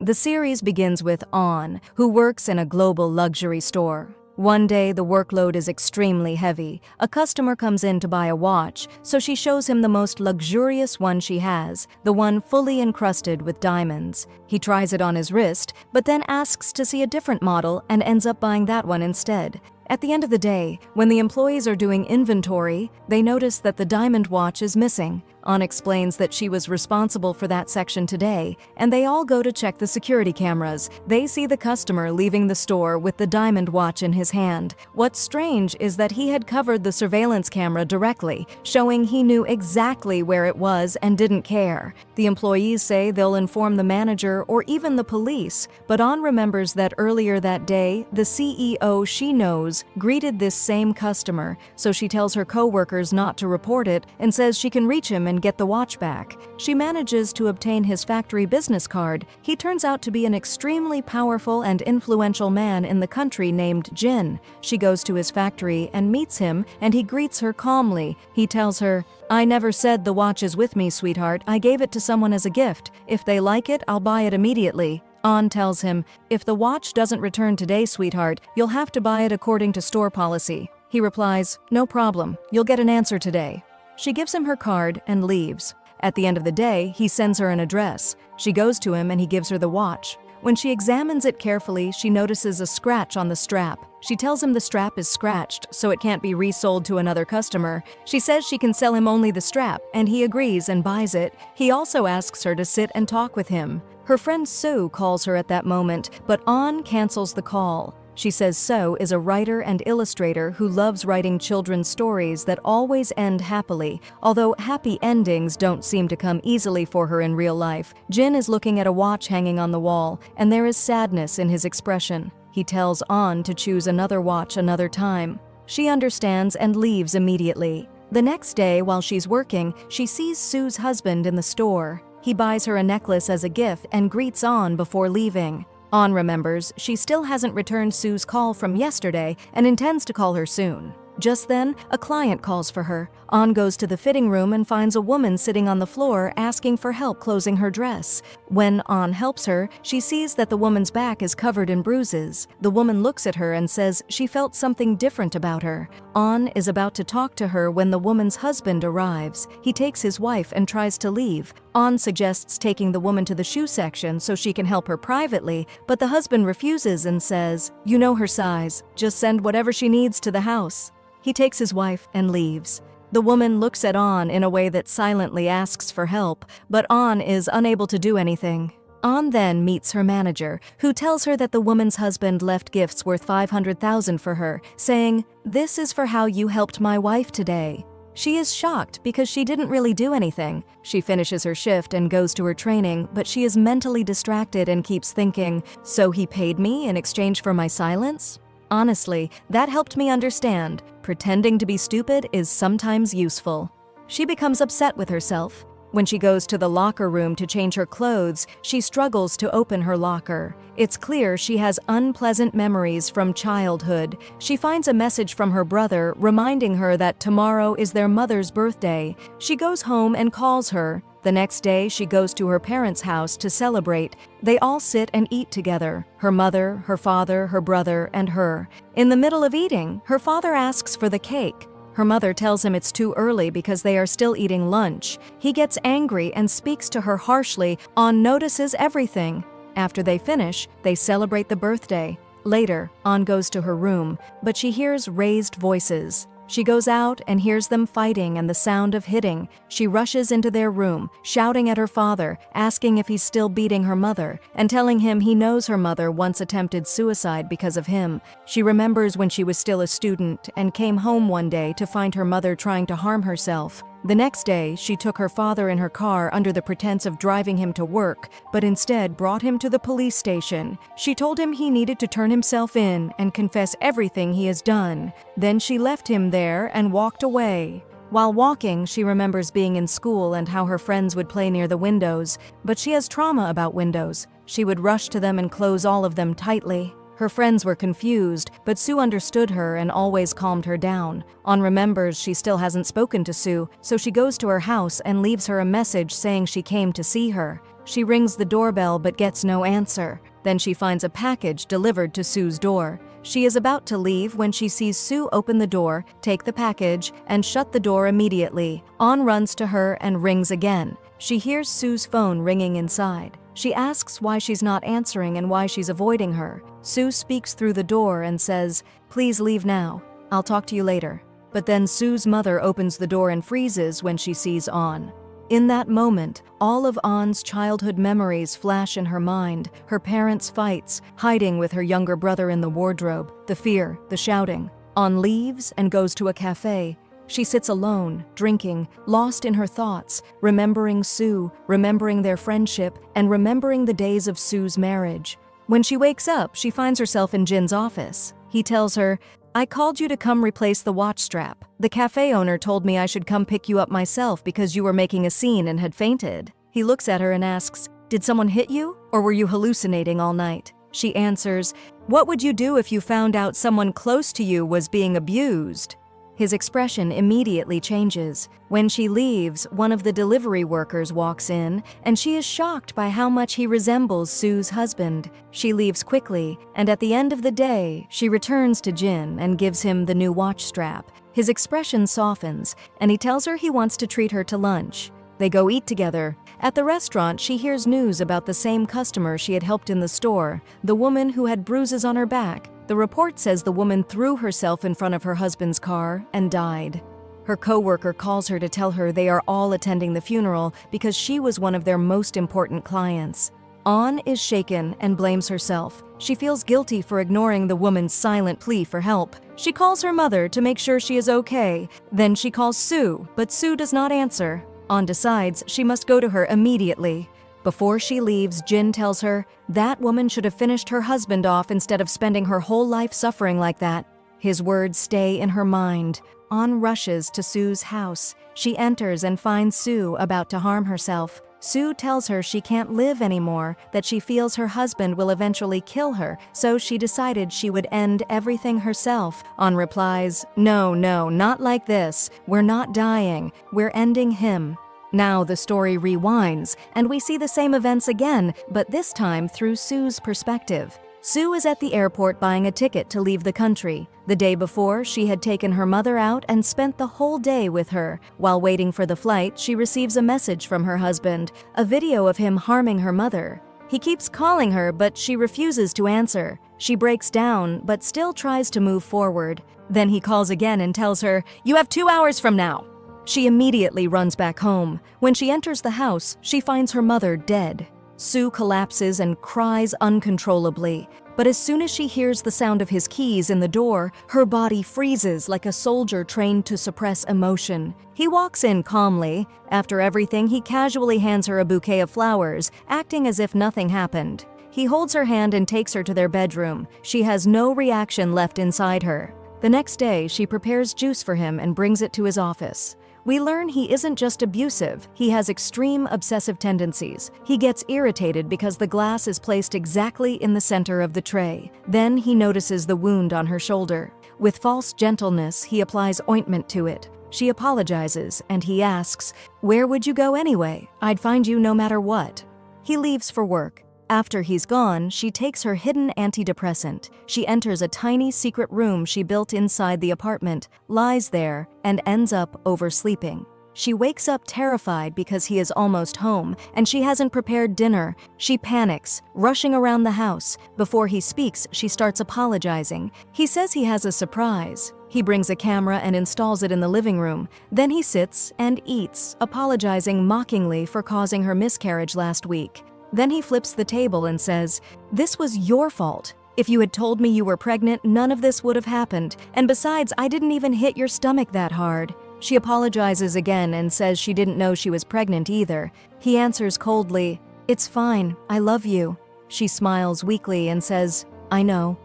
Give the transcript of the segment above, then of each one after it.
The series begins with An, who works in a global luxury store. One day, the workload is extremely heavy. A customer comes in to buy a watch, so she shows him the most luxurious one she has, the one fully encrusted with diamonds. He tries it on his wrist, but then asks to see a different model and ends up buying that one instead. At the end of the day, when the employees are doing inventory, they notice that the diamond watch is missing. An explains that she was responsible for that section today, and they all go to check the security cameras. They see the customer leaving the store with the diamond watch in his hand. What's strange is that he had covered the surveillance camera directly, showing he knew exactly where it was and didn't care. The employees say they'll inform the manager or even the police, but An remembers that earlier that day, the CEO she knows greeted this same customer, so she tells her co-workers not to report it and says she can reach him and get the watch back. She manages to obtain his factory business card. He turns out to be an extremely powerful and influential man in the country named Jin. She goes to his factory and meets him, and he greets her calmly. He tells her, "I never said the watch is with me, sweetheart. I gave it to someone as a gift. If they like it, I'll buy it immediately." An tells him, "If the watch doesn't return today, sweetheart, you'll have to buy it according to store policy." He replies, "No problem. You'll get an answer today." She gives him her card and leaves. At the end of the day, he sends her an address. She goes to him and he gives her the watch. When she examines it carefully, she notices a scratch on the strap. She tells him the strap is scratched, so it can't be resold to another customer. She says she can sell him only the strap, and he agrees and buys it. He also asks her to sit and talk with him. Her friend Sue calls her at that moment, but An cancels the call. She says Sue is a writer and illustrator who loves writing children's stories that always end happily, although happy endings don't seem to come easily for her in real life. Jin is looking at a watch hanging on the wall, and there is sadness in his expression. He tells An to choose another watch another time. She understands and leaves immediately. The next day, while she's working, she sees Sue's husband in the store. He buys her a necklace as a gift and greets An before leaving. An remembers she still hasn't returned Sue's call from yesterday and intends to call her soon. Just then, a client calls for her. An goes to the fitting room and finds a woman sitting on the floor asking for help closing her dress. When An helps her, she sees that the woman's back is covered in bruises. The woman looks at her and says she felt something different about her. An is about to talk to her when the woman's husband arrives. He takes his wife and tries to leave. An suggests taking the woman to the shoe section so she can help her privately, but the husband refuses and says, "You know her size. Just send whatever she needs to the house." He takes his wife and leaves. The woman looks at An in a way that silently asks for help, but An is unable to do anything. An then meets her manager, who tells her that the woman's husband left gifts worth $500,000 for her, saying, "This is for how you helped my wife today." She is shocked because she didn't really do anything. She finishes her shift and goes to her training, but she is mentally distracted and keeps thinking, "So he paid me in exchange for my silence?" Honestly, that helped me understand. Pretending to be stupid is sometimes useful. She becomes upset with herself. When she goes to the locker room to change her clothes, she struggles to open her locker. It's clear she has unpleasant memories from childhood. She finds a message from her brother reminding her that tomorrow is their mother's birthday. She goes home and calls her. The next day, she goes to her parents' house to celebrate. They all sit and eat together, her mother, her father, her brother, and her. In the middle of eating, her father asks for the cake. Her mother tells him it's too early because they are still eating lunch. He gets angry and speaks to her harshly. An notices everything. After they finish, they celebrate the birthday. Later, An goes to her room, but she hears raised voices. She goes out and hears them fighting and the sound of hitting. She rushes into their room, shouting at her father, asking if he's still beating her mother, and telling him he knows her mother once attempted suicide because of him. She remembers when she was still a student and came home one day to find her mother trying to harm herself. The next day, she took her father in her car under the pretense of driving him to work, but instead brought him to the police station. She told him he needed to turn himself in and confess everything he has done. Then she left him there and walked away. While walking, she remembers being in school and how her friends would play near the windows, but she has trauma about windows. She would rush to them and close all of them tightly. Her friends were confused, but Sue understood her and always calmed her down. An remembers she still hasn't spoken to Sue, so she goes to her house and leaves her a message saying she came to see her. She rings the doorbell but gets no answer. Then she finds a package delivered to Sue's door. She is about to leave when she sees Sue open the door, take the package, and shut the door immediately. On runs to her and rings again. She hears Sue's phone ringing inside. She asks why she's not answering and why she's avoiding her. Sue speaks through the door and says, "Please leave now. I'll talk to you later." But then Sue's mother opens the door and freezes when she sees On. In that moment, all of On's childhood memories flash in her mind, her parents' fights, hiding with her younger brother in the wardrobe, the fear, the shouting. On leaves and goes to a cafe. She sits alone, drinking, lost in her thoughts, remembering Sue, remembering their friendship, and remembering the days of Sue's marriage. When she wakes up, she finds herself in Jin's office. He tells her, "I called you to come replace the watch strap. The cafe owner told me I should come pick you up myself because you were making a scene and had fainted." He looks at her and asks, "Did someone hit you, or were you hallucinating all night?" She answers, "What would you do if you found out someone close to you was being abused?" His expression immediately changes. When she leaves, one of the delivery workers walks in, and she is shocked by how much he resembles Sue's husband. She leaves quickly, and at the end of the day, she returns to Jin and gives him the new watch strap. His expression softens, and he tells her he wants to treat her to lunch. They go eat together. At the restaurant, she hears news about the same customer she had helped in the store, the woman who had bruises on her back. The report says the woman threw herself in front of her husband's car and died. Her coworker calls her to tell her they are all attending the funeral because she was one of their most important clients. On is shaken and blames herself. She feels guilty for ignoring the woman's silent plea for help. She calls her mother to make sure she is okay. Then she calls Sue, but Sue does not answer. On decides she must go to her immediately. Before she leaves, Jin tells her, that woman should have finished her husband off instead of spending her whole life suffering like that. His words stay in her mind. On rushes to Sue's house. She enters and finds Sue about to harm herself. Sue tells her she can't live anymore, that she feels her husband will eventually kill her, so she decided she would end everything herself. On replies, "No, not like this. We're not dying. We're ending him." Now the story rewinds, and we see the same events again, but this time through Sue's perspective. Sue is at the airport buying a ticket to leave the country. The day before, she had taken her mother out and spent the whole day with her. While waiting for the flight, she receives a message from her husband, a video of him harming her mother. He keeps calling her, but she refuses to answer. She breaks down, but still tries to move forward. Then he calls again and tells her, "You have 2 hours from now." She immediately runs back home. When she enters the house, she finds her mother dead. Sue collapses and cries uncontrollably. But as soon as she hears the sound of his keys in the door, her body freezes like a soldier trained to suppress emotion. He walks in calmly. After everything, he casually hands her a bouquet of flowers, acting as if nothing happened. He holds her hand and takes her to their bedroom. She has no reaction left inside her. The next day, she prepares juice for him and brings it to his office. We learn he isn't just abusive, he has extreme obsessive tendencies. He gets irritated because the glass is placed exactly in the center of the tray. Then he notices the wound on her shoulder. With false gentleness, he applies ointment to it. She apologizes, and he asks, "Where would you go anyway? I'd find you no matter what." He leaves for work. After he's gone, she takes her hidden antidepressant. She enters a tiny secret room she built inside the apartment, lies there, and ends up oversleeping. She wakes up terrified because he is almost home, and she hasn't prepared dinner. She panics, rushing around the house. Before he speaks, she starts apologizing. He says he has a surprise. He brings a camera and installs it in the living room. Then he sits and eats, apologizing mockingly for causing her miscarriage last week. Then he flips the table and says, "This was your fault. If you had told me you were pregnant, none of this would have happened. And besides, I didn't even hit your stomach that hard." She apologizes again and says she didn't know she was pregnant either. He answers coldly, "It's fine. I love you." She smiles weakly and says, "I know."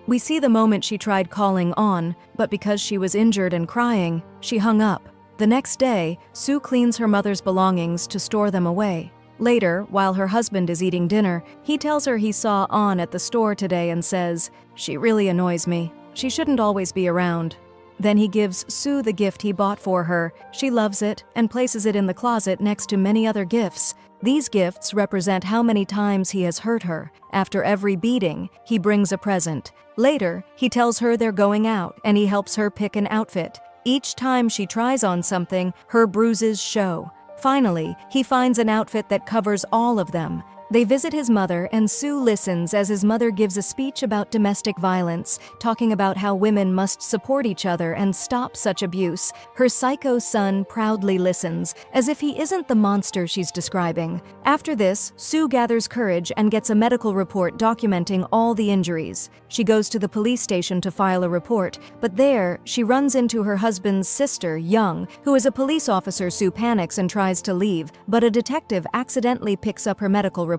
We see the moment she tried calling On, but because she was injured and crying, she hung up. The next day, Sue cleans her mother's belongings to store them away. Later, while her husband is eating dinner, he tells her he saw On at the store today and says, "She really annoys me. She shouldn't always be around." Then he gives Sue the gift he bought for her. She loves it and places it in the closet next to many other gifts. These gifts represent how many times he has hurt her. After every beating, he brings a present. Later, he tells her they're going out and he helps her pick an outfit. Each time she tries on something, her bruises show. Finally, he finds an outfit that covers all of them. They visit his mother, and Sue listens as his mother gives a speech about domestic violence, talking about how women must support each other and stop such abuse. Her psycho son proudly listens, as if he isn't the monster she's describing. After this, Sue gathers courage and gets a medical report documenting all the injuries. She goes to the police station to file a report, but there, she runs into her husband's sister, Young, who is a police officer. Sue panics and tries to leave, but a detective accidentally picks up her medical report.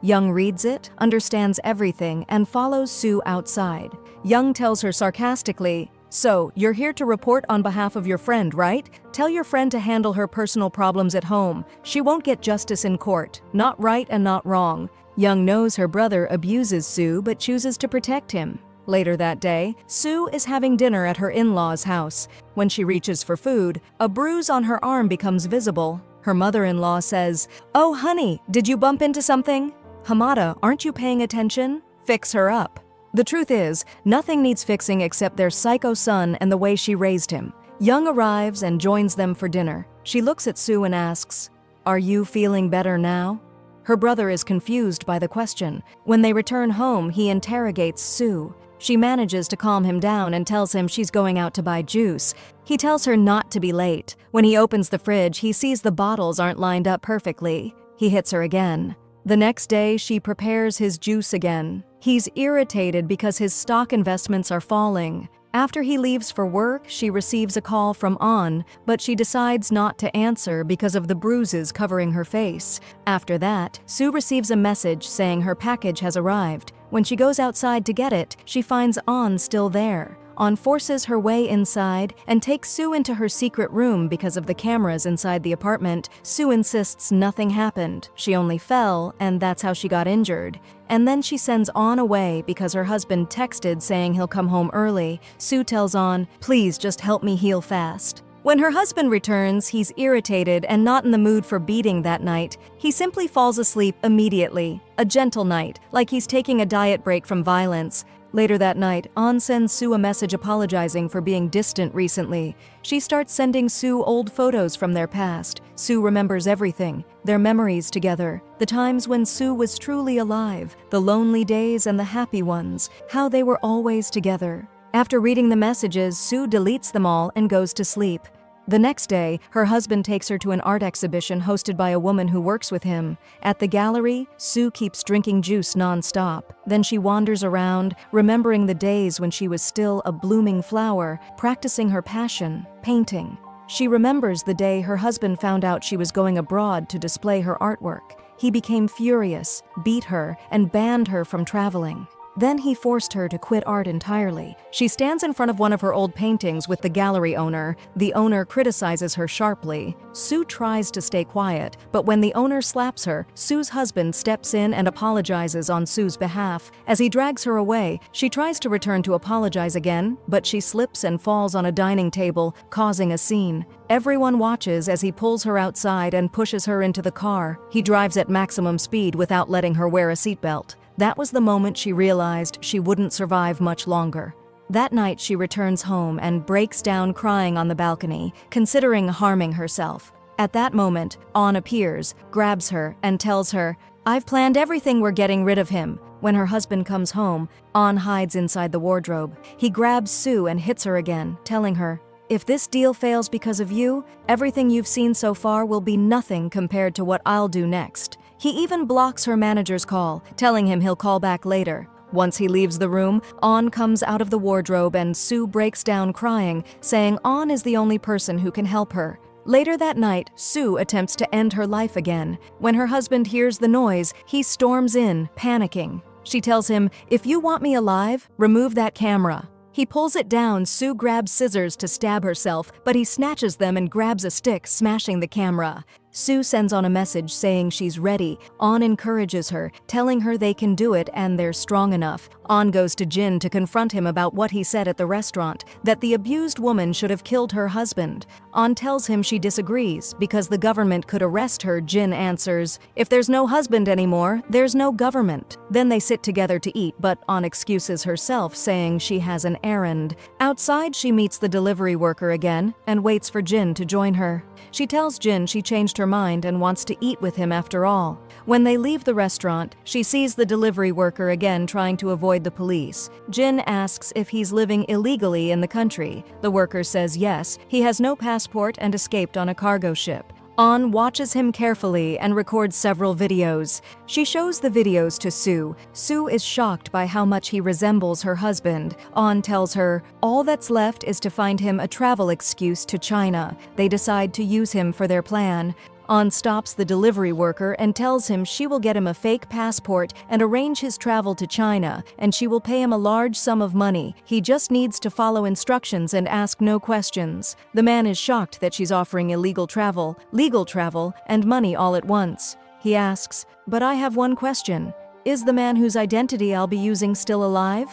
Young reads it, understands everything, and follows Sue outside. Young tells her sarcastically, "So, you're here to report on behalf of your friend, right? Tell your friend to handle her personal problems at home. She won't get justice in court. Not right and not wrong." Young knows her brother abuses Sue but chooses to protect him. Later that day, Sue is having dinner at her in-laws' house. When she reaches for food, a bruise on her arm becomes visible. Her mother-in-law says, "Oh, honey, did you bump into something? Hamada, aren't you paying attention? Fix her up." The truth is, nothing needs fixing except their psycho son and the way she raised him. Young arrives and joins them for dinner. She looks at Sue and asks, "Are you feeling better now?" Her brother is confused by the question. When they return home, he interrogates Sue. She manages to calm him down and tells him she's going out to buy juice. He tells her not to be late. When he opens the fridge, he sees the bottles aren't lined up perfectly. He hits her again. The next day, she prepares his juice again. He's irritated because his stock investments are falling. After he leaves for work, she receives a call from On, but she decides not to answer because of the bruises covering her face. After that, Sue receives a message saying her package has arrived. When she goes outside to get it, she finds On still there. On forces her way inside and takes Sue into her secret room because of the cameras inside the apartment. Sue insists nothing happened. She only fell, and that's how she got injured. And then she sends On away because her husband texted saying he'll come home early. Sue tells On, "Please just help me heal fast." When her husband returns, he's irritated and not in the mood for beating that night. He simply falls asleep immediately. A gentle night, like he's taking a diet break from violence. Later that night, On sends Sue a message apologizing for being distant recently. She starts sending Sue old photos from their past. Sue remembers everything, their memories together, the times when Sue was truly alive, the lonely days and the happy ones, how they were always together. After reading the messages, Sue deletes them all and goes to sleep. The next day, her husband takes her to an art exhibition hosted by a woman who works with him. At the gallery, Sue keeps drinking juice non-stop. Then she wanders around, remembering the days when she was still a blooming flower, practicing her passion, painting. She remembers the day her husband found out she was going abroad to display her artwork. He became furious, beat her, and banned her from traveling. Then he forced her to quit art entirely. She stands in front of one of her old paintings with the gallery owner. The owner criticizes her sharply. Sue tries to stay quiet, but when the owner slaps her, Sue's husband steps in and apologizes on Sue's behalf. As he drags her away, she tries to return to apologize again, but she slips and falls on a dining table, causing a scene. Everyone watches as he pulls her outside and pushes her into the car. He drives at maximum speed without letting her wear a seatbelt. That was the moment she realized she wouldn't survive much longer. That night, she returns home and breaks down crying on the balcony, considering harming herself. At that moment, On appears, grabs her, and tells her, "I've planned everything, we're getting rid of him." When her husband comes home, On hides inside the wardrobe. He grabs Sue and hits her again, telling her, "If this deal fails because of you, everything you've seen so far will be nothing compared to what I'll do next." He even blocks her manager's call, telling him he'll call back later. Once he leaves the room, On comes out of the wardrobe and Sue breaks down crying, saying On is the only person who can help her. Later that night, Sue attempts to end her life again. When her husband hears the noise, he storms in, panicking. She tells him, "If you want me alive, remove that camera." He pulls it down. Sue grabs scissors to stab herself, but he snatches them and grabs a stick, smashing the camera. Sue sends On a message saying she's ready. On encourages her, telling her they can do it and they're strong enough. On goes to Jin to confront him about what he said at the restaurant, that the abused woman should have killed her husband. On tells him she disagrees because the government could arrest her. Jin answers, "If there's no husband anymore, there's no government." Then they sit together to eat, but On excuses herself, saying she has an errand. Outside, she meets the delivery worker again and waits for Jin to join her. She tells Jin she changed her mind and wants to eat with him after all. When they leave the restaurant, she sees the delivery worker again trying to avoid the police. Jin asks if he's living illegally in the country. The worker says yes, he has no passport and escaped on a cargo ship. On watches him carefully and records several videos. She shows the videos to Sue. Sue is shocked by how much he resembles her husband. On tells her, all that's left is to find him a travel excuse to China. They decide to use him for their plan. On stops the delivery worker and tells him she will get him a fake passport and arrange his travel to China, and she will pay him a large sum of money. He just needs to follow instructions and ask no questions. The man is shocked that she's offering illegal travel, legal travel, and money all at once. He asks, "But I have one question. Is the man whose identity I'll be using still alive?"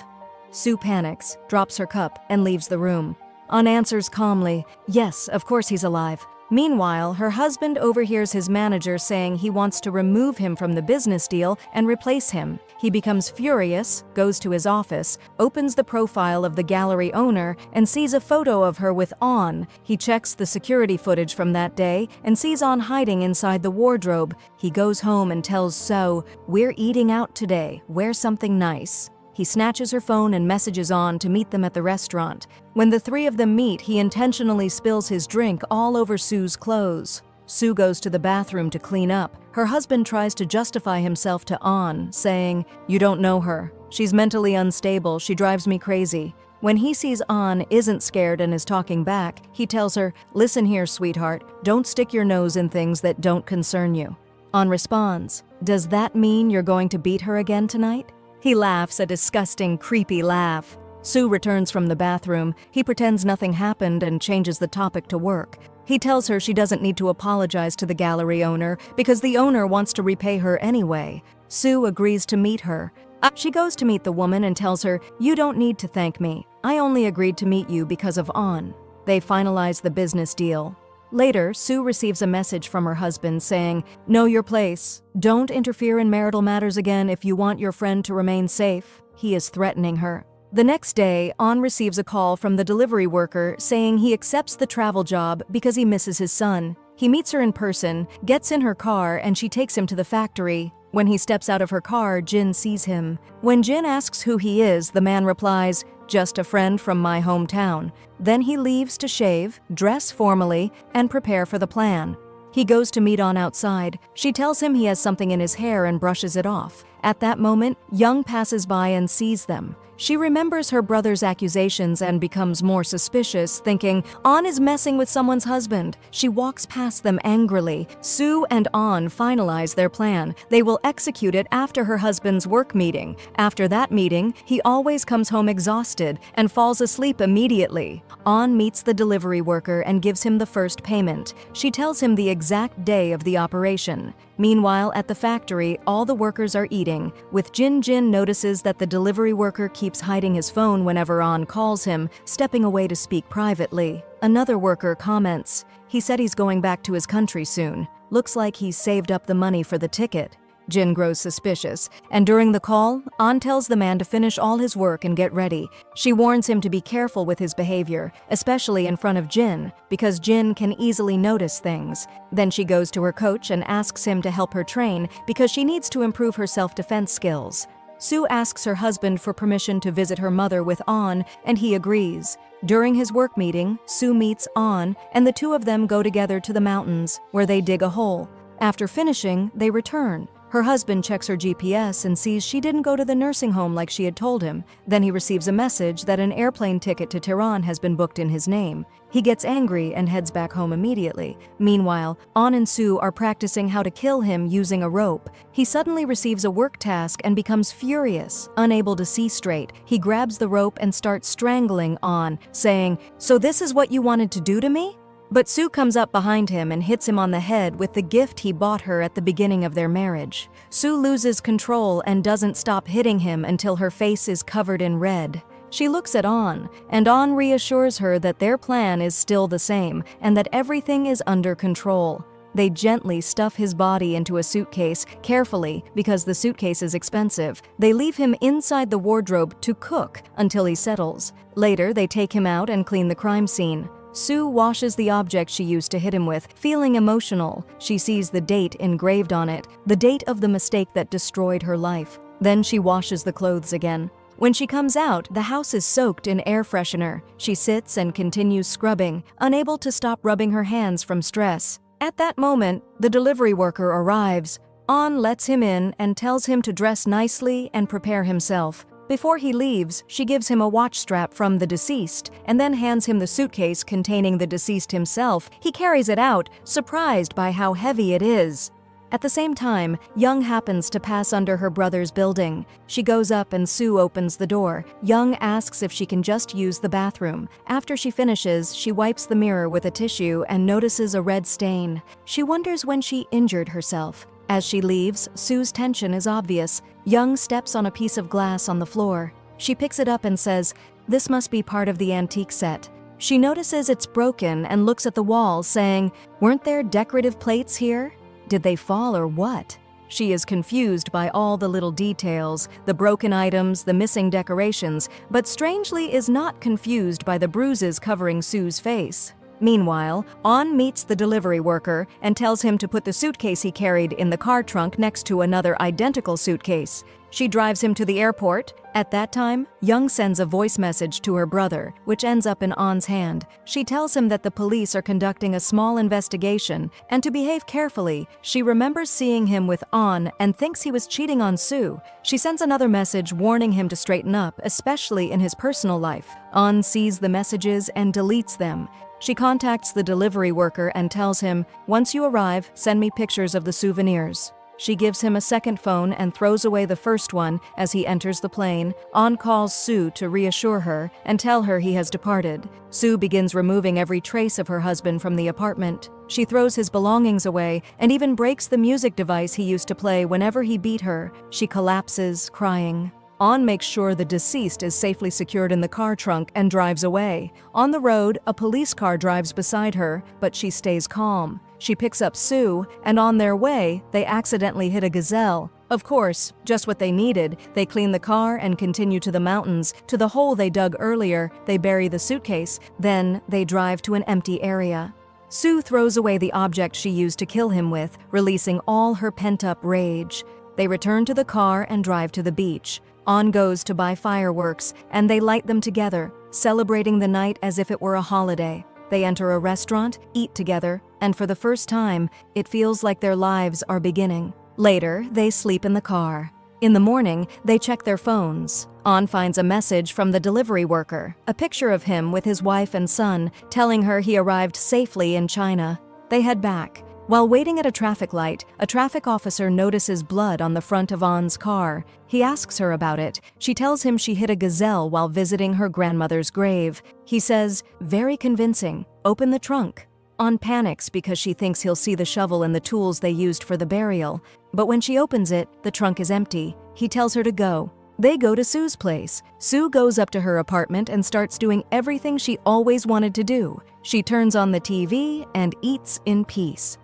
Sue panics, drops her cup, and leaves the room. On answers calmly, "Yes, of course he's alive." Meanwhile, her husband overhears his manager saying he wants to remove him from the business deal and replace him. He becomes furious, goes to his office, opens the profile of the gallery owner, and sees a photo of her with On. He checks the security footage from that day and sees On hiding inside the wardrobe. He goes home and tells So, "We're eating out today, wear something nice." He snatches her phone and messages On to meet them at the restaurant. When the three of them meet, he intentionally spills his drink all over Sue's clothes. Sue goes to the bathroom to clean up. Her husband tries to justify himself to On, saying, "You don't know her. She's mentally unstable, she drives me crazy." When he sees On isn't scared and is talking back, he tells her, "Listen here, sweetheart, don't stick your nose in things that don't concern you." On responds, "Does that mean you're going to beat her again tonight?" He laughs a disgusting, creepy laugh. Sue returns from the bathroom. He pretends nothing happened and changes the topic to work. He tells her she doesn't need to apologize to the gallery owner because the owner wants to repay her anyway. Sue agrees to meet her. She goes to meet the woman and tells her, "You don't need to thank me. I only agreed to meet you because of On." They finalize the business deal. Later, Sue receives a message from her husband saying, "Know your place. Don't interfere in marital matters again if you want your friend to remain safe." He is threatening her. The next day, On receives a call from the delivery worker saying he accepts the travel job because he misses his son. He meets her in person, gets in her car, and she takes him to the factory. When he steps out of her car, Jin sees him. When Jin asks who he is, the man replies, "Just a friend from my hometown." Then he leaves to shave, dress formally, and prepare for the plan. He goes to meet On outside. She tells him he has something in his hair and brushes it off. At that moment, Young passes by and sees them. She remembers her brother's accusations and becomes more suspicious, thinking, On is messing with someone's husband. She walks past them angrily. Sue and On finalize their plan. They will execute it after her husband's work meeting. After that meeting, he always comes home exhausted and falls asleep immediately. On meets the delivery worker and gives him the first payment. She tells him the exact day of the operation. Meanwhile, at the factory, all the workers are eating. With Jin notices that the delivery worker keeps hiding his phone whenever On calls him, stepping away to speak privately. Another worker comments, "He said he's going back to his country soon. Looks like he's saved up the money for the ticket." Jin grows suspicious, and during the call, On tells the man to finish all his work and get ready. She warns him to be careful with his behavior, especially in front of Jin, because Jin can easily notice things. Then she goes to her coach and asks him to help her train because she needs to improve her self-defense skills. Sue asks her husband for permission to visit her mother with On, and he agrees. During his work meeting, Sue meets On, and the two of them go together to the mountains, where they dig a hole. After finishing, they return. Her husband checks her GPS and sees she didn't go to the nursing home like she had told him. Then he receives a message that an airplane ticket to Tehran has been booked in his name. He gets angry and heads back home immediately. Meanwhile, On and Sue are practicing how to kill him using a rope. He suddenly receives a work task and becomes furious. Unable to see straight, he grabs the rope and starts strangling On, saying, "So this is what you wanted to do to me?" But Sue comes up behind him and hits him on the head with the gift he bought her at the beginning of their marriage. Sue loses control and doesn't stop hitting him until her face is covered in red. She looks at On, and On reassures her that their plan is still the same and that everything is under control. They gently stuff his body into a suitcase, carefully because the suitcase is expensive. They leave him inside the wardrobe to cook until he settles. Later, they take him out and clean the crime scene. Sue washes the object she used to hit him with, feeling emotional. She sees the date engraved on it, the date of the mistake that destroyed her life. Then she washes the clothes again. When she comes out, the house is soaked in air freshener. She sits and continues scrubbing, unable to stop rubbing her hands from stress. At that moment, the delivery worker arrives. On lets him in and tells him to dress nicely and prepare himself. Before he leaves, she gives him a watch strap from the deceased and then hands him the suitcase containing the deceased himself. He carries it out, surprised by how heavy it is. At the same time, Young happens to pass under her brother's building. She goes up and Sue opens the door. Young asks if she can just use the bathroom. After she finishes, she wipes the mirror with a tissue and notices a red stain. She wonders when she injured herself. As she leaves, Sue's tension is obvious. Young steps on a piece of glass on the floor. She picks it up and says, "This must be part of the antique set." She notices it's broken and looks at the wall, saying, "Weren't there decorative plates here? Did they fall or what?" She is confused by all the little details, the broken items, the missing decorations, but strangely is not confused by the bruises covering Sue's face. Meanwhile, On meets the delivery worker and tells him to put the suitcase he carried in the car trunk next to another identical suitcase. She drives him to the airport. At that time, Young sends a voice message to her brother, which ends up in On's hand. She tells him that the police are conducting a small investigation and to behave carefully. She remembers seeing him with On and thinks he was cheating on Sue. She sends another message warning him to straighten up, especially in his personal life. On sees the messages and deletes them. She contacts the delivery worker and tells him, "Once you arrive, send me pictures of the souvenirs." She gives him a second phone and throws away the first one as he enters the plane. On calls Sue to reassure her and tell her he has departed. Sue begins removing every trace of her husband from the apartment. She throws his belongings away and even breaks the music device he used to play whenever he beat her. She collapses, crying. On makes sure the deceased is safely secured in the car trunk and drives away. On the road, a police car drives beside her, but she stays calm. She picks up Sue, and on their way, they accidentally hit a gazelle. Of course, just what they needed. They clean the car and continue to the mountains. To the hole they dug earlier, they bury the suitcase. Then, they drive to an empty area. Sue throws away the object she used to kill him with, releasing all her pent-up rage. They return to the car and drive to the beach. On goes to buy fireworks, and they light them together, celebrating the night as if it were a holiday. They enter a restaurant, eat together, and for the first time, it feels like their lives are beginning. Later, they sleep in the car. In the morning, they check their phones. On finds a message from the delivery worker, a picture of him with his wife and son, telling her he arrived safely in China. They head back. While waiting at a traffic light, a traffic officer notices blood on the front of On's car. He asks her about it. She tells him she hit a gazelle while visiting her grandmother's grave. He says, "Very convincing. Open the trunk." On panics because she thinks he'll see the shovel and the tools they used for the burial. But when she opens it, the trunk is empty. He tells her to go. They go to Sue's place. Sue goes up to her apartment and starts doing everything she always wanted to do. She turns on the TV and eats in peace.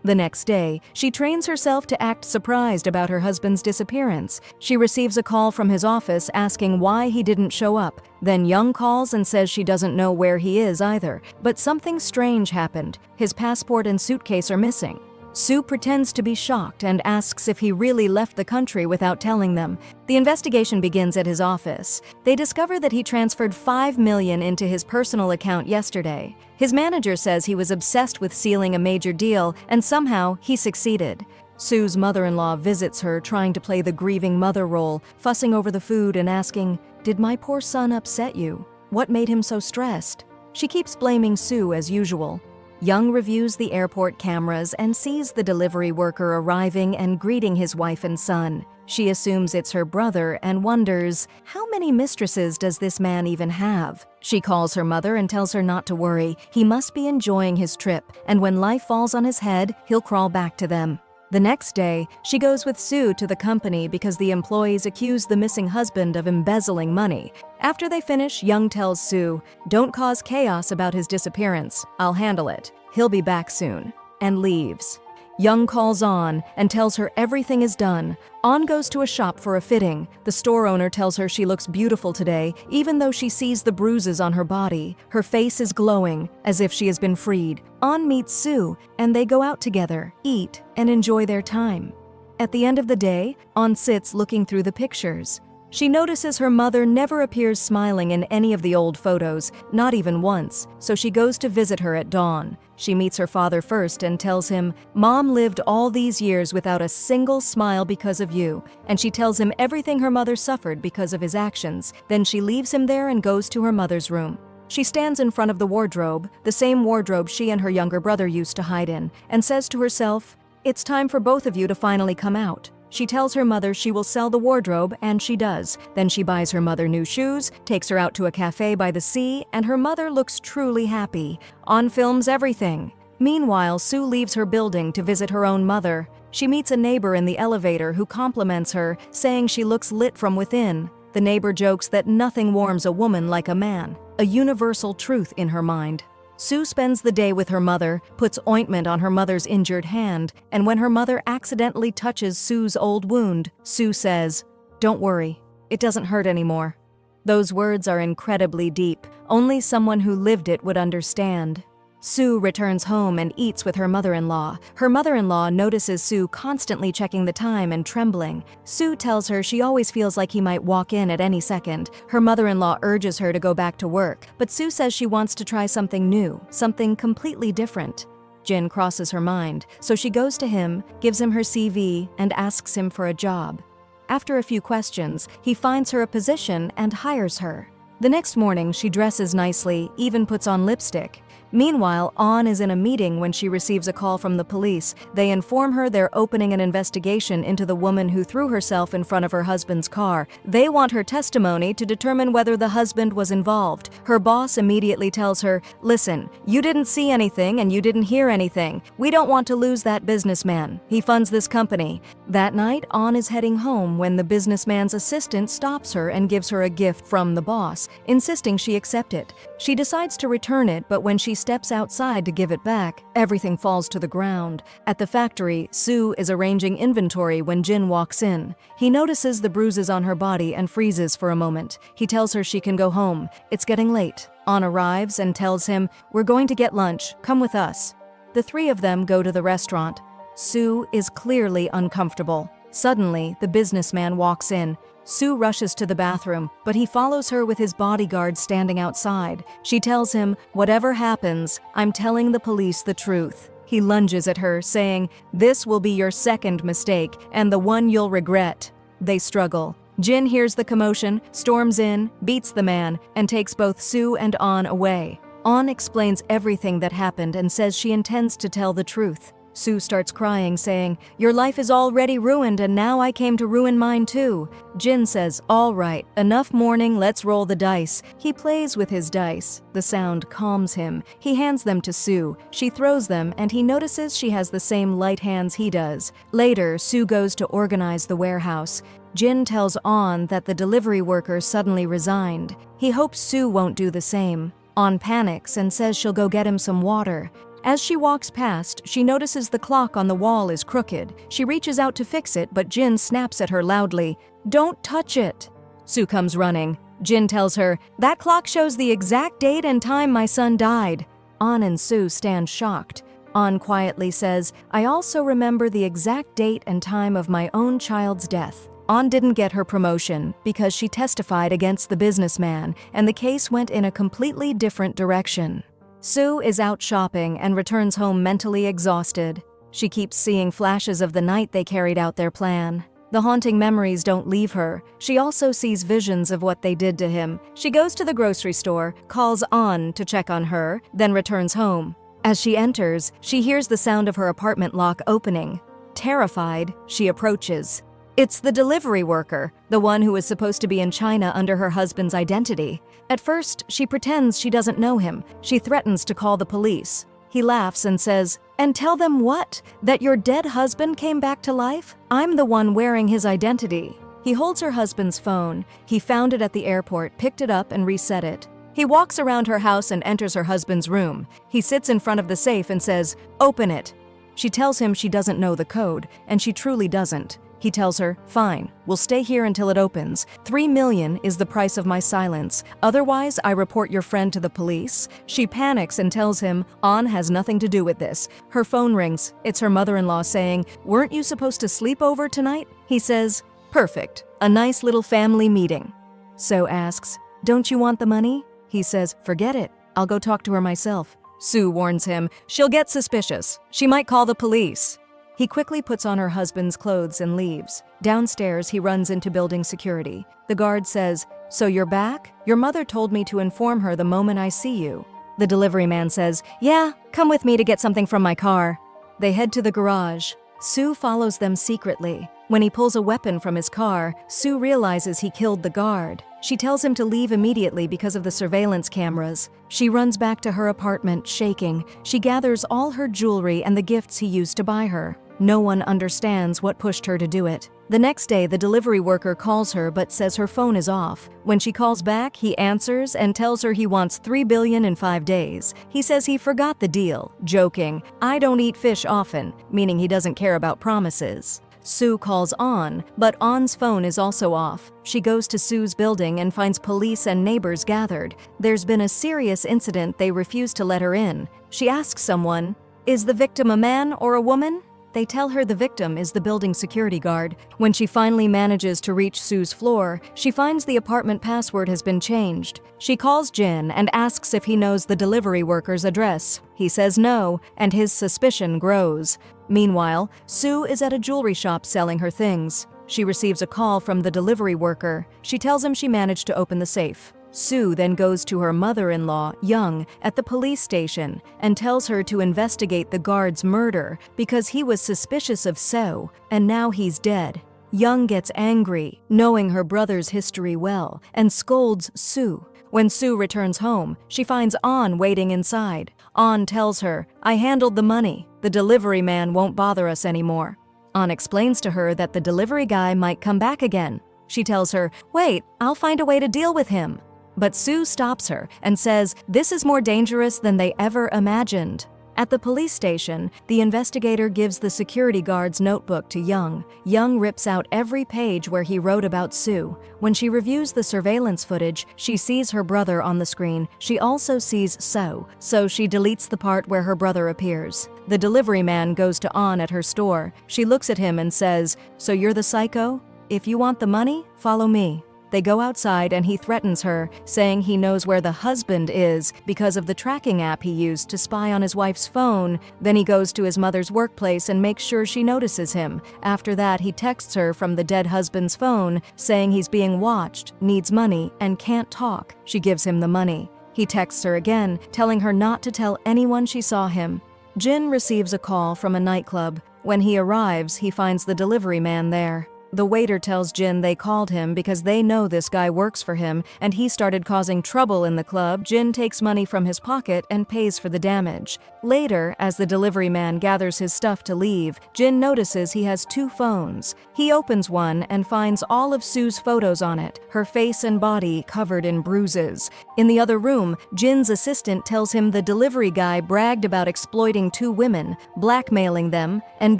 The next day, she trains herself to act surprised about her husband's disappearance. She receives a call from his office asking why he didn't show up. Then Young calls and says she doesn't know where he is either. But something strange happened. His passport and suitcase are missing. Sue pretends to be shocked and asks if he really left the country without telling them. The investigation begins at his office. They discover that he transferred $5 million into his personal account yesterday. His manager says he was obsessed with sealing a major deal, and somehow he succeeded. Sue's mother-in-law visits her, trying to play the grieving mother role, fussing over the food and asking, "Did my poor son upset you? What made him so stressed?" She keeps blaming Sue as usual. Young reviews the airport cameras and sees the delivery worker arriving and greeting his wife and son. She assumes it's her brother and wonders, how many mistresses does this man even have? She calls her mother and tells her not to worry. He must be enjoying his trip, and when life falls on his head, he'll crawl back to them. The next day, she goes with Sue to the company because the employees accuse the missing husband of embezzling money. After they finish, Young tells Sue, "Don't cause chaos about his disappearance. I'll handle it. He'll be back soon," and leaves. Young calls On and tells her everything is done. On goes to a shop for a fitting. The store owner tells her she looks beautiful today, even though she sees the bruises on her body. Her face is glowing, as if she has been freed. On meets Sue, and they go out together, eat, and enjoy their time. At the end of the day, On sits looking through the pictures. She notices her mother never appears smiling in any of the old photos, not even once, so she goes to visit her at dawn. She meets her father first and tells him, "Mom lived all these years without a single smile because of you," and she tells him everything her mother suffered because of his actions. Then she leaves him there and goes to her mother's room. She stands in front of the wardrobe, the same wardrobe she and her younger brother used to hide in, and says to herself, "It's time for both of you to finally come out." She tells her mother she will sell the wardrobe, and she does. Then she buys her mother new shoes, takes her out to a cafe by the sea, and her mother looks truly happy. On films everything. Meanwhile, Sue leaves her building to visit her own mother. She meets a neighbor in the elevator who compliments her, saying she looks lit from within. The neighbor jokes that nothing warms a woman like a man, a universal truth in her mind. Sue spends the day with her mother, puts ointment on her mother's injured hand, and when her mother accidentally touches Sue's old wound, Sue says, "Don't worry, it doesn't hurt anymore." Those words are incredibly deep. Only someone who lived it would understand. Sue returns home and eats with her mother-in-law. Her mother-in-law notices Sue constantly checking the time and trembling. Sue tells her she always feels like he might walk in at any second. Her mother-in-law urges her to go back to work, but Sue says she wants to try something new, something completely different. Jin crosses her mind, so she goes to him, gives him her CV, and asks him for a job. After a few questions, he finds her a position and hires her. The next morning, she dresses nicely, even puts on lipstick. Meanwhile, On is in a meeting when she receives a call from the police. They inform her they're opening an investigation into the woman who threw herself in front of her husband's car. They want her testimony to determine whether the husband was involved. Her boss immediately tells her, "Listen, you didn't see anything and you didn't hear anything. We don't want to lose that businessman. He funds this company." That night, On is heading home when the businessman's assistant stops her and gives her a gift from the boss, insisting she accept it. She decides to return it, but when she steps outside to give it back, everything falls to the ground. At the factory, Sue is arranging inventory when Jin walks in. He notices the bruises on her body and freezes for a moment. He tells her she can go home. It's getting late. On arrives and tells him, "We're going to get lunch. Come with us." The three of them go to the restaurant. Sue is clearly uncomfortable. Suddenly, the businessman walks in. Sue rushes to the bathroom, but he follows her with his bodyguard standing outside. She tells him, "Whatever happens, I'm telling the police the truth." He lunges at her, saying, "This will be your second mistake, and the one you'll regret." They struggle. Jin hears the commotion, storms in, beats the man, and takes both Sue and On away. On explains everything that happened and says she intends to tell the truth. Sue starts crying, saying, "Your life is already ruined and now I came to ruin mine too." Jin says, "All right, enough mourning, let's roll the dice." He plays with his dice. The sound calms him. He hands them to Sue. She throws them and he notices she has the same light hands he does. Later, Sue goes to organize the warehouse. Jin tells On that the delivery worker suddenly resigned. He hopes Sue won't do the same. On panics and says she'll go get him some water. As she walks past, she notices the clock on the wall is crooked. She reaches out to fix it, but Jin snaps at her loudly, "Don't touch it." Sue comes running. Jin tells her, "That clock shows the exact date and time my son died." On and Sue stand shocked. On quietly says, "I also remember the exact date and time of my own child's death." On didn't get her promotion because she testified against the businessman, and the case went in a completely different direction. Sue is out shopping and returns home mentally exhausted. She keeps seeing flashes of the night they carried out their plan. The haunting memories don't leave her. She also sees visions of what they did to him. She goes to the grocery store, calls On to check on her, then returns home. As she enters, she hears the sound of her apartment lock opening. Terrified, she approaches. It's the delivery worker, the one who is supposed to be in China under her husband's identity. At first, she pretends she doesn't know him. She threatens to call the police. He laughs and says, "And tell them what? That your dead husband came back to life? I'm the one wearing his identity." He holds her husband's phone. He found it at the airport, picked it up, and reset it. He walks around her house and enters her husband's room. He sits in front of the safe and says, "Open it." She tells him she doesn't know the code, and she truly doesn't. He tells her, "Fine, we'll stay here until it opens. 3 million is the price of my silence. Otherwise, I report your friend to the police." She panics and tells him, "On has nothing to do with this." Her phone rings. It's her mother-in-law saying, "Weren't you supposed to sleep over tonight?" He says, "Perfect, a nice little family meeting." So asks, "Don't you want the money?" He says, "Forget it, I'll go talk to her myself." Sue warns him, "She'll get suspicious. She might call the police." He quickly puts on her husband's clothes and leaves. Downstairs, he runs into building security. The guard says, "So you're back? Your mother told me to inform her the moment I see you." The delivery man says, "Yeah, come with me to get something from my car." They head to the garage. Sue follows them secretly. When he pulls a weapon from his car, Sue realizes he killed the guard. She tells him to leave immediately because of the surveillance cameras. She runs back to her apartment, shaking. She gathers all her jewelry and the gifts he used to buy her. No one understands what pushed her to do it. The next day, the delivery worker calls her but says her phone is off. When she calls back, he answers and tells her he wants 3 billion in 5 days. He says he forgot the deal, joking, "I don't eat fish often," meaning he doesn't care about promises. Sue calls On, but On's phone is also off. She goes to Sue's building and finds police and neighbors gathered. There's been a serious incident. They refuse to let her in. She asks someone, "Is the victim a man or a woman?" They tell her the victim is the building security guard. When she finally manages to reach Sue's floor, she finds the apartment password has been changed. She calls Jin and asks if he knows the delivery worker's address. He says no, and his suspicion grows. Meanwhile, Sue is at a jewelry shop selling her things. She receives a call from the delivery worker. She tells him she managed to open the safe. Sue then goes to her mother-in-law, Young, at the police station and tells her to investigate the guard's murder because he was suspicious of So, and now he's dead. Young gets angry, knowing her brother's history well, and scolds Sue. When Sue returns home, she finds On waiting inside. On tells her, "I handled the money. The delivery man won't bother us anymore." On explains to her that the delivery guy might come back again. She tells her, "Wait, I'll find a way to deal with him." But Sue stops her and says this is more dangerous than they ever imagined. At the police station, the investigator gives the security guard's notebook to Young. Young rips out every page where he wrote about Sue. When she reviews the surveillance footage, she sees her brother on the screen. She also sees So she deletes the part where her brother appears. The delivery man goes to On at her store. She looks at him and says, "So you're the psycho? If you want the money, follow me." They go outside and he threatens her, saying he knows where the husband is because of the tracking app he used to spy on his wife's phone. Then he goes to his mother's workplace and makes sure she notices him. After that, he texts her from the dead husband's phone, saying he's being watched, needs money, and can't talk. She gives him the money. He texts her again, telling her not to tell anyone she saw him. Jin receives a call from a nightclub. When he arrives, he finds the delivery man there. The waiter tells Jin they called him because they know this guy works for him and he started causing trouble in the club. Jin takes money from his pocket and pays for the damage. Later, as the delivery man gathers his stuff to leave, Jin notices he has 2 phones. He opens one and finds all of Sue's photos on it, her face and body covered in bruises. In the other room, Jin's assistant tells him the delivery guy bragged about exploiting 2 women, blackmailing them, and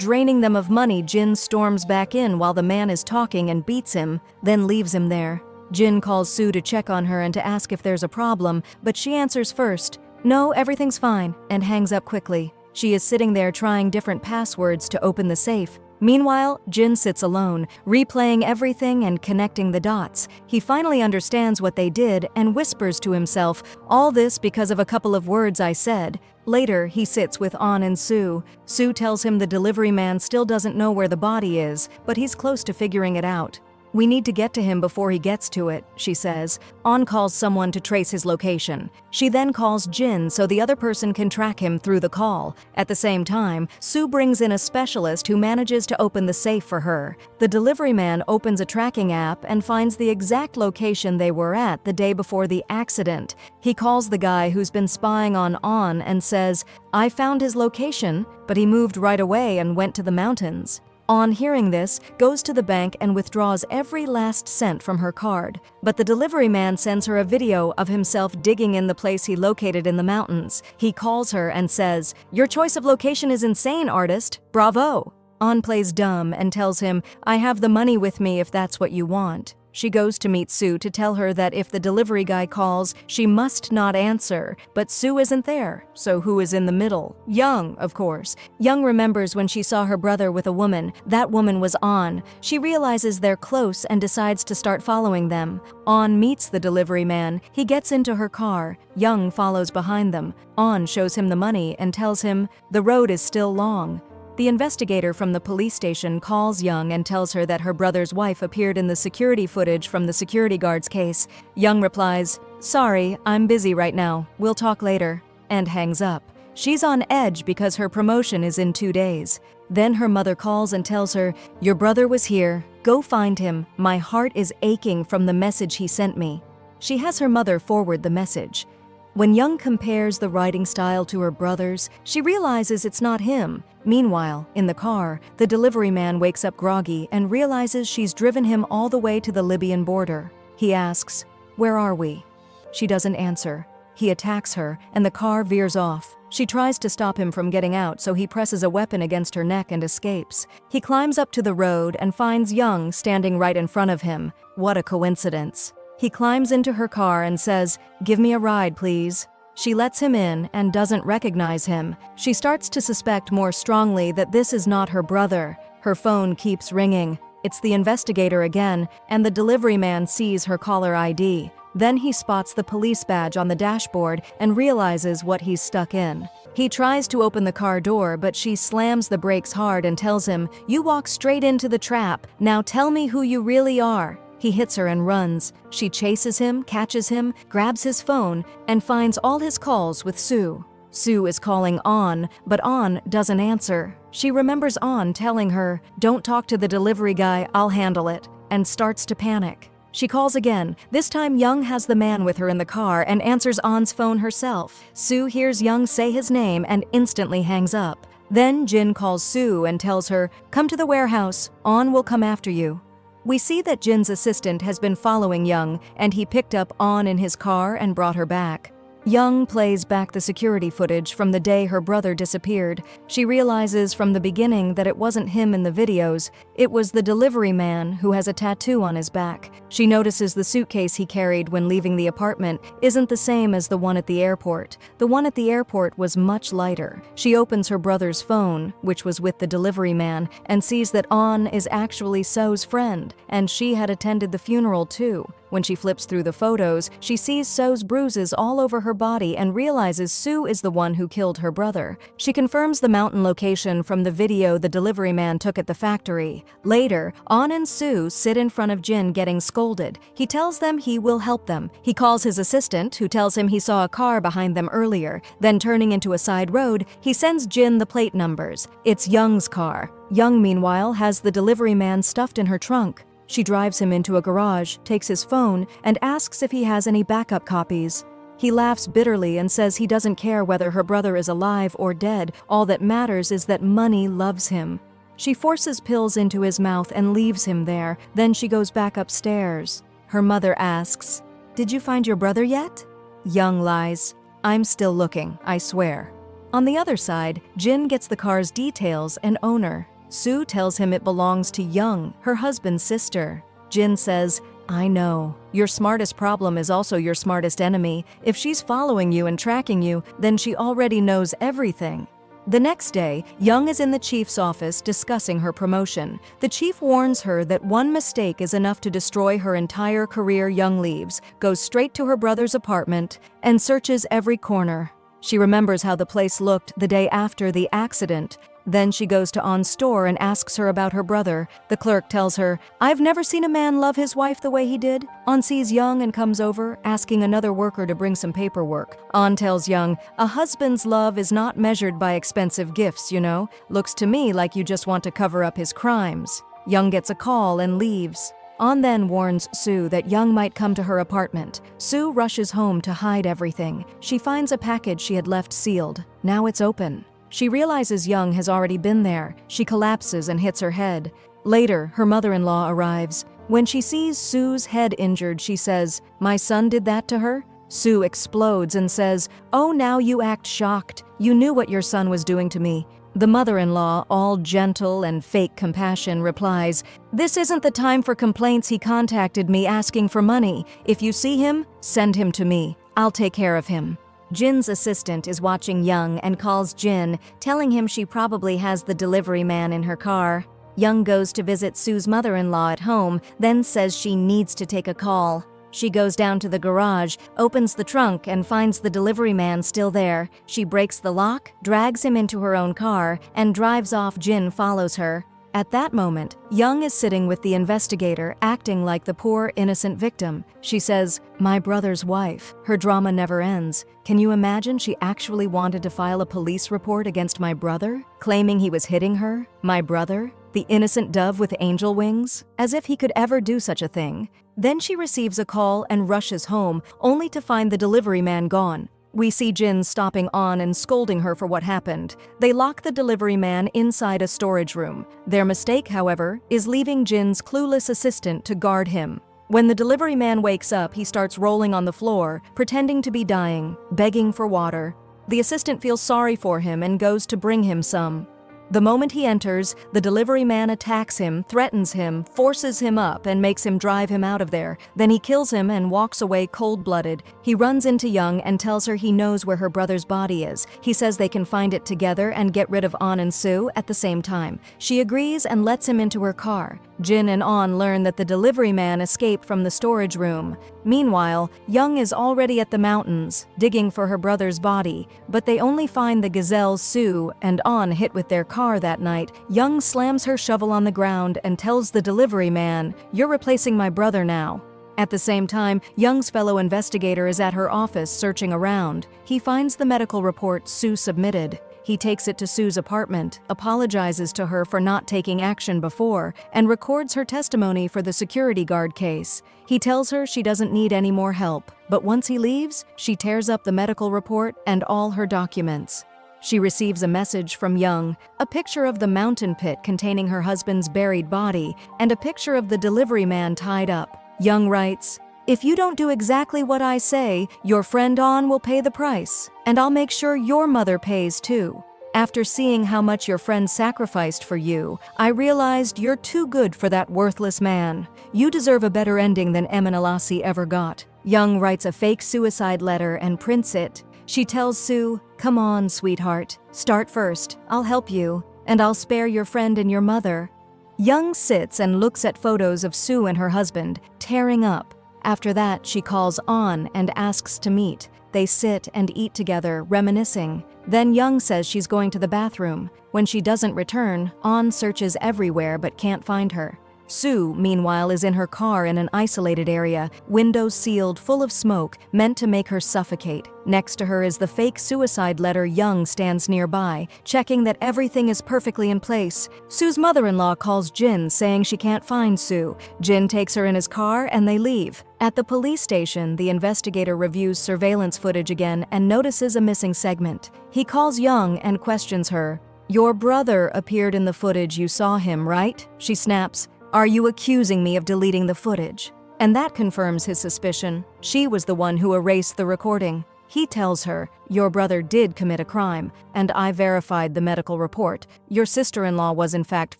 draining them of money. Jin storms back in while the man is talking and beats him, then leaves him there. Jin calls Sue to check on her and to ask if there's a problem, but she answers first, "No, everything's fine," and hangs up quickly. She is sitting there trying different passwords to open the safe. Meanwhile, Jin sits alone, replaying everything and connecting the dots. He finally understands what they did and whispers to himself, "All this because of a couple of words I said." Later, he sits with On and Sue. Sue tells him the delivery man still doesn't know where the body is, but he's close to figuring it out. "We need to get to him before he gets to it," she says. On calls someone to trace his location. She then calls Jin so the other person can track him through the call. At the same time, Sue brings in a specialist who manages to open the safe for her. The delivery man opens a tracking app and finds the exact location they were at the day before the accident. He calls the guy who's been spying on and says, "I found his location, but he moved right away and went to the mountains." On hearing this, goes to the bank and withdraws every last cent from her card. But the delivery man sends her a video of himself digging in the place he located in the mountains. He calls her and says, "Your choice of location is insane, artist. Bravo." On plays dumb and tells him, "I have the money with me if that's what you want." She goes to meet Sue to tell her that if the delivery guy calls, she must not answer. But Sue isn't there, so who is in the middle? Young, of course. Young remembers when she saw her brother with a woman. That woman was On. She realizes they're close and decides to start following them. On meets the delivery man. He gets into her car. Young follows behind them. On shows him the money and tells him, "The road is still long." The investigator from the police station calls Young and tells her that her brother's wife appeared in the security footage from the security guard's case. Young replies, "Sorry, I'm busy right now. We'll talk later," and hangs up. She's on edge because her promotion is in 2 days. Then her mother calls and tells her, "Your brother was here. Go find him. My heart is aching from the message he sent me." She has her mother forward the message. When Young compares the writing style to her brother's, she realizes it's not him. Meanwhile, in the car, the delivery man wakes up groggy and realizes she's driven him all the way to the Libyan border. He asks, "Where are we?" She doesn't answer. He attacks her, and the car veers off. She tries to stop him from getting out, so he presses a weapon against her neck and escapes. He climbs up to the road and finds Young standing right in front of him. What a coincidence. He climbs into her car and says, "Give me a ride, please." She lets him in and doesn't recognize him. She starts to suspect more strongly that this is not her brother. Her phone keeps ringing. It's the investigator again, and the delivery man sees her caller ID. Then he spots the police badge on the dashboard and realizes what he's stuck in. He tries to open the car door, but she slams the brakes hard and tells him, "You walk straight into the trap. Now tell me who you really are." He hits her and runs. She chases him, catches him, grabs his phone, and finds all his calls with Sue. Sue is calling On, but On doesn't answer. She remembers On telling her, "Don't talk to the delivery guy, I'll handle it," and starts to panic. She calls again. This time Young has the man with her in the car and answers On's phone herself. Sue hears Young say his name and instantly hangs up. Then Jin calls Sue and tells her, "Come to the warehouse. On will come after you." We see that Jin's assistant has been following Young, and he picked up On in his car and brought her back. Young plays back the security footage from the day her brother disappeared. She realizes from the beginning that it wasn't him in the videos, it was the delivery man who has a tattoo on his back. She notices the suitcase he carried when leaving the apartment isn't the same as the one at the airport. The one at the airport was much lighter. She opens her brother's phone, which was with the delivery man, and sees that On is actually So's friend, and she had attended the funeral too. When she flips through the photos, she sees So's bruises all over her body and realizes Sue is the one who killed her brother. She confirms the mountain location from the video the delivery man took at the factory. Later, On and Sue sit in front of Jin getting scolded. He tells them he will help them. He calls his assistant, who tells him he saw a car behind them earlier. Then turning into a side road, he sends Jin the plate numbers. It's Young's car. Young, meanwhile, has the delivery man stuffed in her trunk. She drives him into a garage, takes his phone, and asks if he has any backup copies. He laughs bitterly and says he doesn't care whether her brother is alive or dead. All that matters is that money loves him. She forces pills into his mouth and leaves him there. Then she goes back upstairs. Her mother asks, "Did you find your brother yet?" Young lies, "I'm still looking, I swear." On the other side, Jin gets the car's details and owner. Sue tells him it belongs to Young, her husband's sister. Jin says, "I know. Your smartest problem is also your smartest enemy. If she's following you and tracking you, then she already knows everything." The next day, Young is in the chief's office discussing her promotion. The chief warns her that one mistake is enough to destroy her entire career. Young leaves, goes straight to her brother's apartment, and searches every corner. She remembers how the place looked the day after the accident. Then she goes to On's store and asks her about her brother. The clerk tells her, "I've never seen a man love his wife the way he did." On sees Young and comes over, asking another worker to bring some paperwork. On tells Young, "A husband's love is not measured by expensive gifts, you know. Looks to me like you just want to cover up his crimes." Young gets a call and leaves. On then warns Sue that Young might come to her apartment. Sue rushes home to hide everything. She finds a package she had left sealed. Now it's open. She realizes Young has already been there. She collapses and hits her head. Later, her mother-in-law arrives. When she sees Sue's head injured, she says, "My son did that to her?" Sue explodes and says, "Oh, now you act shocked. You knew what your son was doing to me." The mother-in-law, all gentle and fake compassion, replies, "This isn't the time for complaints. He contacted me asking for money. If you see him, send him to me. I'll take care of him." Jin's assistant is watching Young and calls Jin, telling him she probably has the delivery man in her car. Young goes to visit Sue's mother-in-law at home, then says she needs to take a call. She goes down to the garage, opens the trunk, and finds the delivery man still there. She breaks the lock, drags him into her own car, and drives off. Jin follows her. At that moment, Young is sitting with the investigator, acting like the poor, innocent victim. She says, "My brother's wife. Her drama never ends. Can you imagine she actually wanted to file a police report against my brother, claiming he was hitting her? My brother? The innocent dove with angel wings? As if he could ever do such a thing." Then she receives a call and rushes home, only to find the delivery man gone. We see Jin stopping On and scolding her for what happened. They lock the delivery man inside a storage room. Their mistake, however, is leaving Jin's clueless assistant to guard him. When the delivery man wakes up, he starts rolling on the floor, pretending to be dying, begging for water. The assistant feels sorry for him and goes to bring him some. The moment he enters, the delivery man attacks him, threatens him, forces him up, and makes him drive him out of there. Then he kills him and walks away cold-blooded. He runs into Young and tells her he knows where her brother's body is. He says they can find it together and get rid of On and Sue at the same time. She agrees and lets him into her car. Jin and On learn that the delivery man escaped from the storage room. Meanwhile, Young is already at the mountains, digging for her brother's body, but they only find the gazelle Sue and On hit with their car that night. Young slams her shovel on the ground and tells the delivery man, "You're replacing my brother now." At the same time, Young's fellow investigator is at her office searching around. He finds the medical report Sue submitted. He takes it to Sue's apartment, apologizes to her for not taking action before, and records her testimony for the security guard case. He tells her she doesn't need any more help, but once he leaves, she tears up the medical report and all her documents. She receives a message from Young, a picture of the mountain pit containing her husband's buried body, and a picture of the delivery man tied up. Young writes, "If you don't do exactly what I say, your friend On will pay the price, and I'll make sure your mother pays too. After seeing how much your friend sacrificed for you, I realized you're too good for that worthless man. You deserve a better ending than Emin Alassi ever got." Young writes a fake suicide letter and prints it. She tells Sue, "Come on, sweetheart. Start first. I'll help you, and I'll spare your friend and your mother." Young sits and looks at photos of Sue and her husband, tearing up. After that, she calls On and asks to meet. They sit and eat together, reminiscing. Then Young says she's going to the bathroom. When she doesn't return, On searches everywhere but can't find her. Sue, meanwhile, is in her car in an isolated area, windows sealed, full of smoke, meant to make her suffocate. Next to her is the fake suicide letter. Young stands nearby, checking that everything is perfectly in place. Sue's mother-in-law calls Jin, saying she can't find Sue. Jin takes her in his car and they leave. At the police station, the investigator reviews surveillance footage again and notices a missing segment. He calls Young and questions her. "Your brother appeared in the footage. You saw him, right?" She snaps, "Are you accusing me of deleting the footage?" And that confirms his suspicion. She was the one who erased the recording. He tells her, "Your brother did commit a crime, and I verified the medical report. Your sister-in-law was in fact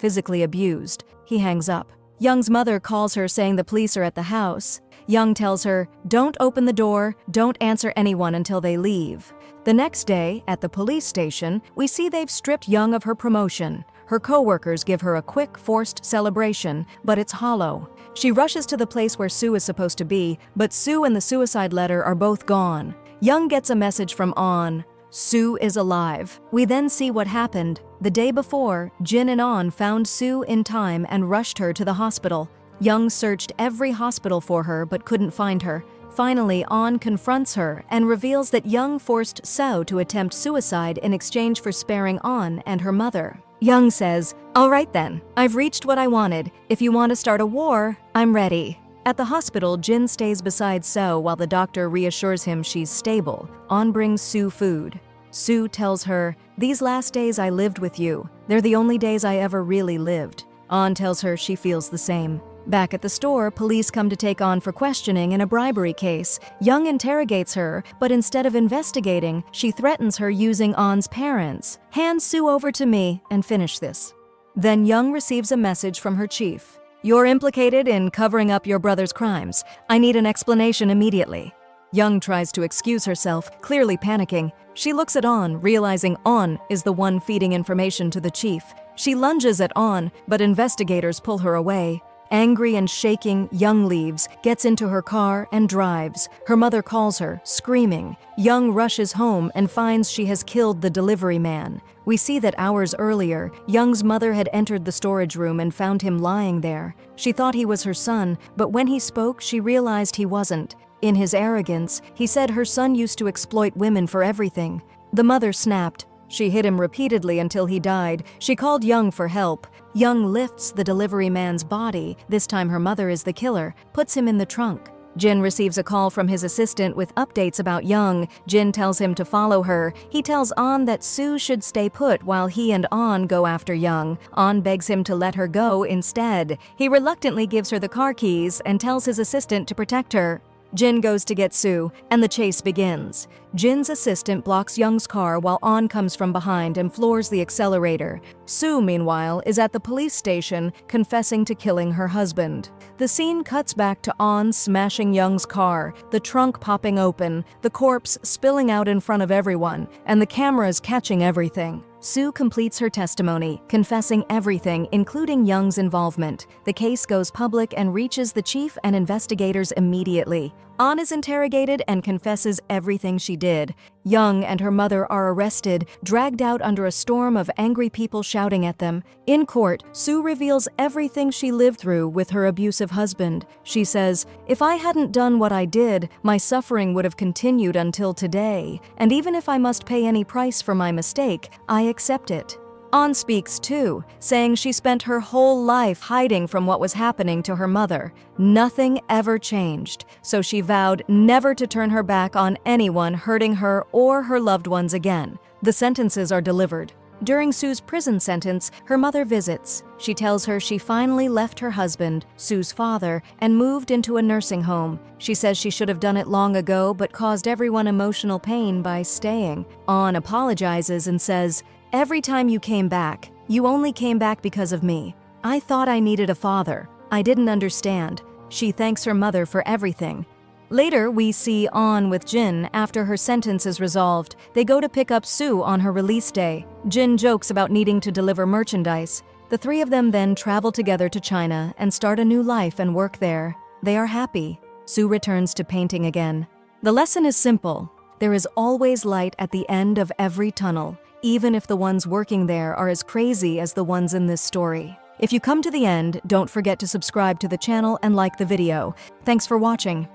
physically abused." He hangs up. Young's mother calls her saying the police are at the house. Young tells her, "Don't open the door, don't answer anyone until they leave." The next day, at the police station, we see they've stripped Young of her promotion. Her co-workers give her a quick, forced celebration, but it's hollow. She rushes to the place where Sue is supposed to be, but Sue and the suicide letter are both gone. Young gets a message from On. Sue is alive. We then see what happened. The day before, Jin and An found Sue in time and rushed her to the hospital. Young searched every hospital for her but couldn't find her. Finally, An confronts her and reveals that Young forced Seo to attempt suicide in exchange for sparing An and her mother. Young says, "All right then, I've reached what I wanted. If you want to start a war, I'm ready." At the hospital, Jin stays beside Seo while the doctor reassures him she's stable. An brings Sue food. Sue tells her, "These last days I lived with you. They're the only days I ever really lived." An tells her she feels the same. Back at the store, police come to take An for questioning in a bribery case. Young interrogates her, but instead of investigating, she threatens her using An's parents. "Hand Sue over to me and finish this." Then Young receives a message from her chief. "You're implicated in covering up your brother's crimes. I need an explanation immediately." Young tries to excuse herself, clearly panicking. She looks at An, realizing An is the one feeding information to the chief. She lunges at An, but investigators pull her away. Angry and shaking, Young leaves, gets into her car, and drives. Her mother calls her, screaming. Young rushes home and finds she has killed the delivery man. We see that hours earlier, Young's mother had entered the storage room and found him lying there. She thought he was her son, but when he spoke, she realized he wasn't. In his arrogance, he said her son used to exploit women for everything. The mother snapped. She hit him repeatedly until he died. She called Young for help. Young lifts the delivery man's body, this time her mother is the killer, puts him in the trunk. Jin receives a call from his assistant with updates about Young. Jin tells him to follow her. He tells An that Sue should stay put while he and An go after Young. An begs him to let her go instead. He reluctantly gives her the car keys and tells his assistant to protect her. Jin goes to get Sue, and the chase begins. Jin's assistant blocks Young's car while An comes from behind and floors the accelerator. Sue, meanwhile, is at the police station, confessing to killing her husband. The scene cuts back to An smashing Young's car, the trunk popping open, the corpse spilling out in front of everyone, and the cameras catching everything. Sue completes her testimony, confessing everything, including Young's involvement. The case goes public and reaches the chief and investigators immediately. An is interrogated and confesses everything she did. Young and her mother are arrested, dragged out under a storm of angry people shouting at them. In court, Sue reveals everything she lived through with her abusive husband. She says, "If I hadn't done what I did, my suffering would have continued until today. And even if I must pay any price for my mistake, I accept it." An speaks too, saying she spent her whole life hiding from what was happening to her mother. Nothing ever changed, so she vowed never to turn her back on anyone hurting her or her loved ones again. The sentences are delivered. During Sue's prison sentence, her mother visits. She tells her she finally left her husband, Sue's father, and moved into a nursing home. She says she should have done it long ago but caused everyone emotional pain by staying. An apologizes and says, "Every time you came back, you only came back because of me. I thought I needed a father. I didn't understand." She thanks her mother for everything. Later, we see An with Jin after her sentence is resolved. They go to pick up Sue on her release day. Jin jokes about needing to deliver merchandise. The three of them then travel together to China and start a new life and work there. They are happy. Sue returns to painting again. The lesson is simple. There is always light at the end of every tunnel, even if the ones working there are as crazy as the ones in this story. If you come to the end, don't forget to subscribe to the channel and like the video. Thanks for watching.